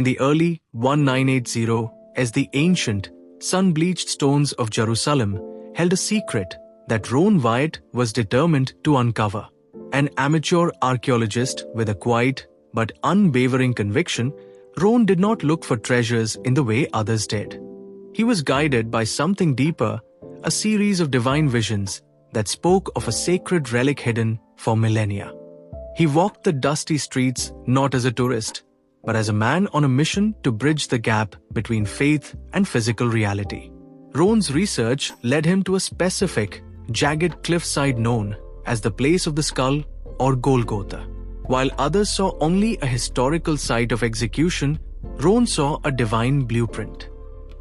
and the early 1980 as the ancient, sun-bleached stones of Jerusalem held a secret that Ron Wyatt was determined to uncover. An amateur archaeologist with a quiet but unwavering conviction, Ron did not look for treasures in the way others did. He was guided by something deeper, a series of divine visions that spoke of a sacred relic hidden for millennia. He walked the dusty streets not as a tourist, but as a man on a mission to bridge the gap between faith and physical reality. Ron's research led him to a specific, jagged cliffside known as the Place of the Skull or Golgotha. While others saw only a historical site of execution, Ron saw a divine blueprint.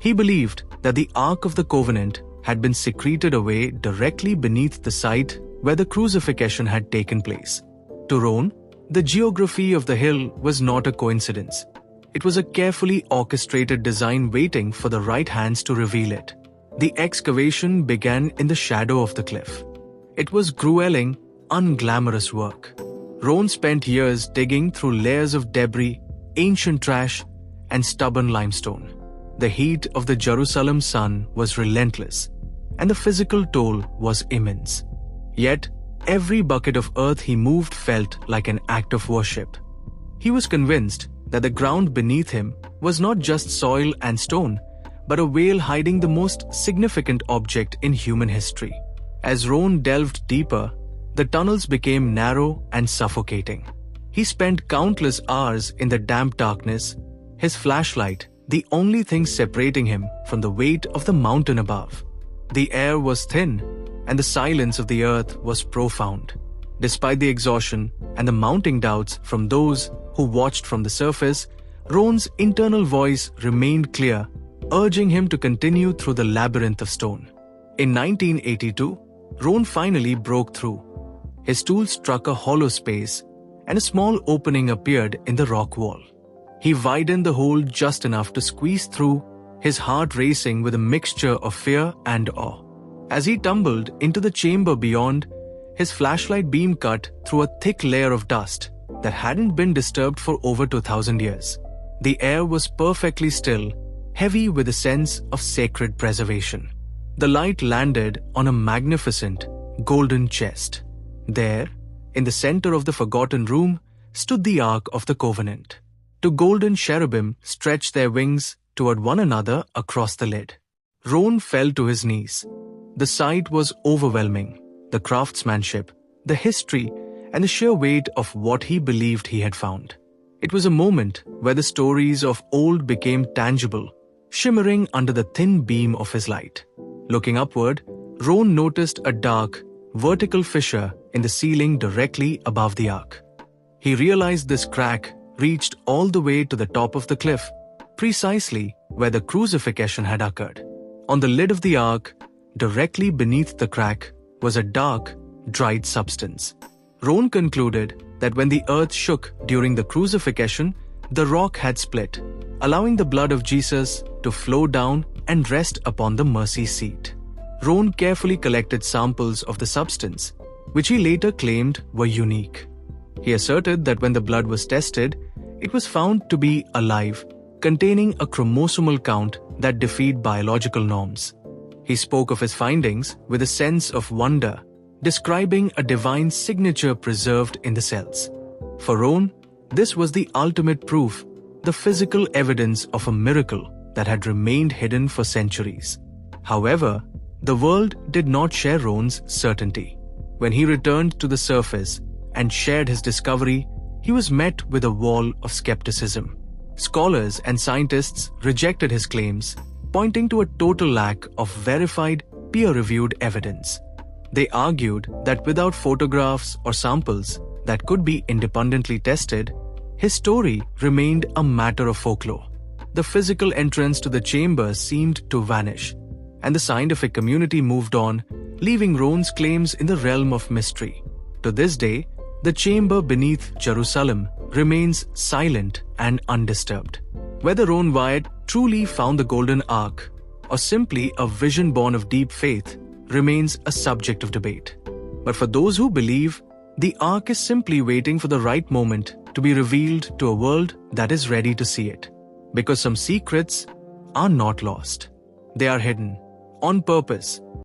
He believed that the Ark of the Covenant had been secreted away directly beneath the site where the crucifixion had taken place. To Ron, the geography of the hill was not a coincidence. It was a carefully orchestrated design waiting for the right hands to reveal it. The excavation began in the shadow of the cliff. It was grueling, unglamorous work. Ron spent years digging through layers of debris, ancient trash, and stubborn limestone. The heat of the Jerusalem sun was relentless, and the physical toll was immense. Yet, every bucket of earth he moved felt like an act of worship. He was convinced that the ground beneath him was not just soil and stone, but a veil hiding the most significant object in human history. As Ron delved deeper, the tunnels became narrow and suffocating. He spent countless hours in the damp darkness, his flashlight the only thing separating him from the weight of the mountain above. The air was thin, and the silence of the earth was profound. Despite the exhaustion and the mounting doubts from those who watched from the surface, Ron's internal voice remained clear, urging him to continue through the labyrinth of stone. In 1982, Ron finally broke through. His tool struck a hollow space, and a small opening appeared in the rock wall. He widened the hole just enough to squeeze through, his heart racing with a mixture of fear and awe. As he tumbled into the chamber beyond, his flashlight beam cut through a thick layer of dust that hadn't been disturbed for over 2,000 years. The air was perfectly still, heavy with a sense of sacred preservation. The light landed on a magnificent, golden chest. There, in the center of the forgotten room, stood the Ark of the Covenant. Two golden cherubim stretched their wings toward one another across the lid. Ron fell to his knees. The sight was overwhelming. The craftsmanship, the history, and the sheer weight of what he believed he had found. It was a moment where the stories of old became tangible, shimmering under the thin beam of his light. Looking upward, Ron noticed a dark, vertical fissure in the ceiling directly above the ark. He realized this crack reached all the way to the top of the cliff, precisely where the crucifixion had occurred. On the lid of the ark, directly beneath the crack, was a dark, dried substance. Ron concluded that when the earth shook during the crucifixion, the rock had split, allowing the blood of Jesus to flow down and rest upon the mercy seat. Ron carefully collected samples of the substance, which he later claimed were unique. He asserted that when the blood was tested, it was found to be alive, containing a chromosomal count that defied biological norms. He spoke of his findings with a sense of wonder, describing a divine signature preserved in the cells. For Ron, this was the ultimate proof, the physical evidence of a miracle that had remained hidden for centuries. However, the world did not share Ron's certainty. When he returned to the surface and shared his discovery, he was met with a wall of skepticism. Scholars and scientists rejected his claims, pointing to a total lack of verified, peer-reviewed evidence. They argued that without photographs or samples that could be independently tested, his story remained a matter of folklore. The physical entrance to the chamber seemed to vanish, and the scientific community moved on, leaving Ron's claims in the realm of mystery. To this day, the chamber beneath Jerusalem remains silent and undisturbed. Whether Ron Wyatt truly found the Golden Ark, or simply a vision born of deep faith, remains a subject of debate. But for those who believe, the Ark is simply waiting for the right moment to be revealed to a world that is ready to see it. Because some secrets are not lost. They are hidden on purpose